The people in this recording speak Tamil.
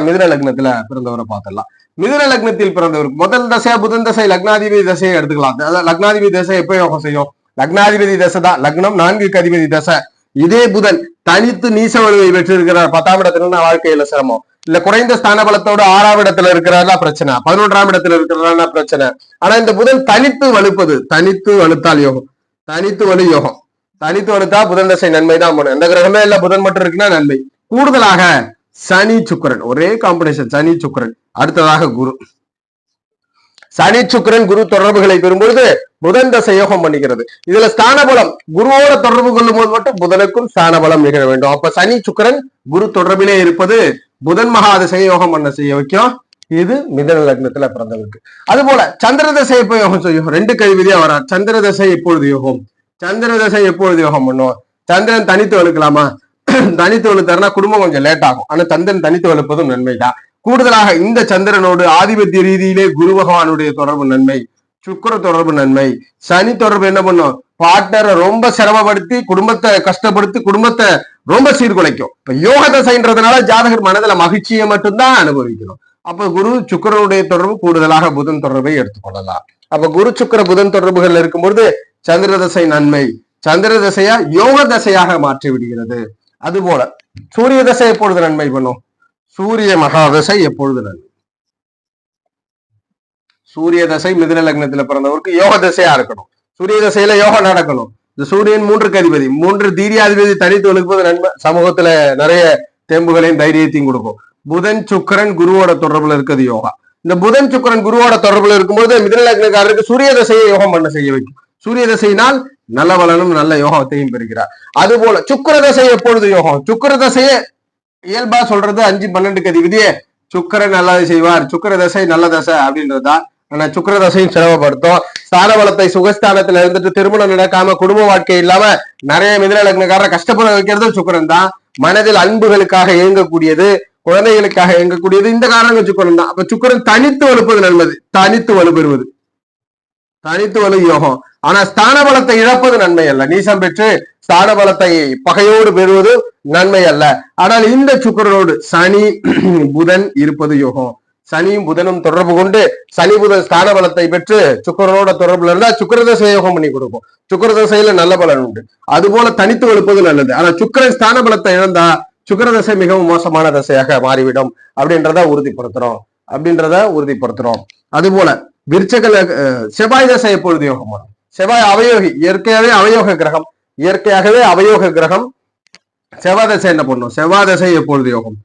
மிதுன லக்னத்துல பிறந்தவரை பார்த்துடலாம். மிதுன லக்னத்தில் பிறந்தவர் முதல் தசை புதன் தசை லக்னாதிபதி தசையை எடுத்துக்கலாம். அதாவது லக்னாதிபதி தசை எப்ப யோகம் செய்யும்? லக்னாதிபதி தசை தான். லக்னம் 4க்கு அதிபதி தசை. இதே புதன் தனித்து நீச வலுவை பெற்று இருக்கிறார் 10ஆம் இடத்துல வாழ்க்கையில சிரமம். இல்ல குறைந்த ஸ்தான பலத்தோட 6ஆம் இடத்துல இருக்கிறாரா பிரச்சனை, 11ஆம் இடத்துல இருக்கிறாரா பிரச்சனை. ஆனா இந்த புதன் தனித்து வலுப்பது, தனித்து வலுத்தால் யோகம், தனித்து வலு யோகம். தனித்து வலுத்தா புதன் தசை நன்மைதான் போன. எந்த கிரகமே இல்ல, புதன் மட்டும் இருக்குன்னா நன்மை. கூடுதலாக சனி சுக்கிரன், ஒரே காம்பினேஷன் சனி சுக்கிரன். அடுத்ததாக குரு. சனி சுக்கிரன் குரு தொடர்புகளை பெறும்பொழுது புதன் தசை யோகம் பண்ணிக்கிறது. இதுல ஸ்தான பலம் குருவோட தொடர்பு கொள்ளும் போது மட்டும் புதனுக்கும் ஸ்தான பலம் நிகழ வேண்டும். அப்ப சனி சுக்கிரன் குரு தொடர்பிலே இருப்பது புதன் மகாதசை யோகம் பண்ண செய்ய வைக்கும். இது மிதுன லக்னத்துல பிறந்தவருக்கு. அது போல சந்திர தசை எப்ப யோகம் செய்யும்? 2க்கு அதிபதியா வரார். சந்திர தசை எப்பொழுது யோகம்? சந்திர தசை எப்பொழுது யோகம் பண்ணும்? சந்திரன் தனித்து வலுக்கலாமா? தனித்து வலுத்தாருன்னா குடும்பம் கொஞ்சம் லேட் ஆகும். ஆனா சந்திரன் தனித்து வலுப்பதும் நன்மைதான். கூடுதலாக இந்த சந்திரனோடு ஆதிபத்திய ரீதியிலே குரு பகவானுடைய தொடர்பு நன்மை, சுக்கிர தொடர்பு நன்மை. சனி தொடர்பு என்ன பண்ணும்? பார்ட்னரை ரொம்ப சிரமப்படுத்தி, குடும்பத்தை கஷ்டப்படுத்தி, குடும்பத்தை ரொம்ப சீர்குலைக்கும். இப்ப யோக தசைன்றதுனால ஜாதகர் மனதுல மகிழ்ச்சியை மட்டும்தான் அனுபவிக்கணும். அப்ப குரு சுக்கிரனுடைய தொடர்பு கூடுதலாக புதன் தொடர்பை எடுத்துக்கொள்ளலாம். அப்ப குரு சுக்கிர புதன் தொடர்புகள் இருக்கும்பொழுது சந்திர தசை நன்மை. சந்திர தசையா யோக தசையாக மாற்றி விடுகிறது. அது போல சூரிய தசை எப்பொழுது நன்மை பண்ணும்? சூரிய மகாதசை எப்பொழுது நன்மை? சூரிய தசை மிதுன லக்னத்துல பிறந்தவருக்கு யோக தசையா இருக்கணும். சூரிய தசையில யோகம் நடக்கணும். இந்த சூரியன் 3க்கு அதிபதி, 3 தீரியாதிபதி தனித்து வலுப்பது நன்மை. சமூகத்துல நிறைய தெம்புகளையும் தைரியத்தையும் கொடுக்கும். புதன் சுக்கிரன் குருவோட தொடர்புல இருக்கிறது யோகா. இந்த புதன் சுக்கிரன் குருவோட தொடர்புல இருக்கும்போது மிதுன லக்னக்காரருக்கு சூரிய தசையை யோகம் பண்ண செய்ய வைக்கும். சூரிய தசையினால் நல்ல பலனும் நல்ல யோகத்தையும் பெறுகிறார். அது போல சுக்கிர தசை எப்பொழுது யோகம்? சுக்கிர தசையை இயல்பா சொல்றது 5, 12க்கு அதிபதியே சுக்கிரன் நல்லதை செய்வார், சுக்கிர தசை நல்ல தசை அப்படின்றதா. ஆனா சுக்கிர தசையும் சிரமப்படுத்தும். ஸ்தான பலத்தை சுகஸ்தானத்துல இருந்துட்டு திருமணம் நடக்காம குடும்ப வாழ்க்கை இல்லாம நிறைய மிதுன லக்னக்காரரை கஷ்டப்பட வைக்கிறது சுக்கிரன் தான். மனதில் அன்புகளுக்காக இயங்கக்கூடியது, குழந்தைகளுக்காக இயங்கக்கூடியது இந்த காரணங்கள் சுக்கிரன் தான். அப்ப சுக்கிரன் தனித்து வலுப்பது நல்லது, தனித்து வலுப்பெறுவது, தனித்து வலு யோகம். ஆனா ஸ்தான பலத்தை இழப்பது நன்மை அல்ல. நீசம் பெற்று ஸ்தான பலத்தை பகையோடு பெறுவது நன்மை அல்ல. ஆனால் இந்த சுக்கிரனோடு சனி புதன் இருப்பது யோகம். சனியும் புதனும் தொடர்பு கொண்டு சனி புதன் ஸ்தான பலத்தை பெற்று சுக்கிரனோட தொடர்புல இருந்தா சுக்கிர தசை யோகம் பண்ணி கொடுக்கும். சுக்கிர தசையில நல்ல பலன் உண்டு. அது போல தனித்து வலுப்பது நல்லது. ஆனா சுக்கிரன் ஸ்தான பலத்தை இழந்தா சுக்கிர தசை மிகவும் மோசமான தசையாக மாறிவிடும் அப்படின்றத உறுதிப்படுத்துறோம். அது போல விருச்சக செவ்வாய் தசை எப்பொழுது யோகம் வரும்? செவ்வாய் அவயோகி, இயற்கையாகவே அவயோக கிரகம். செவ்வாய் தசை என்ன பண்ணும்? செவ்வாய் தசை எப்பொழுது யோகம்?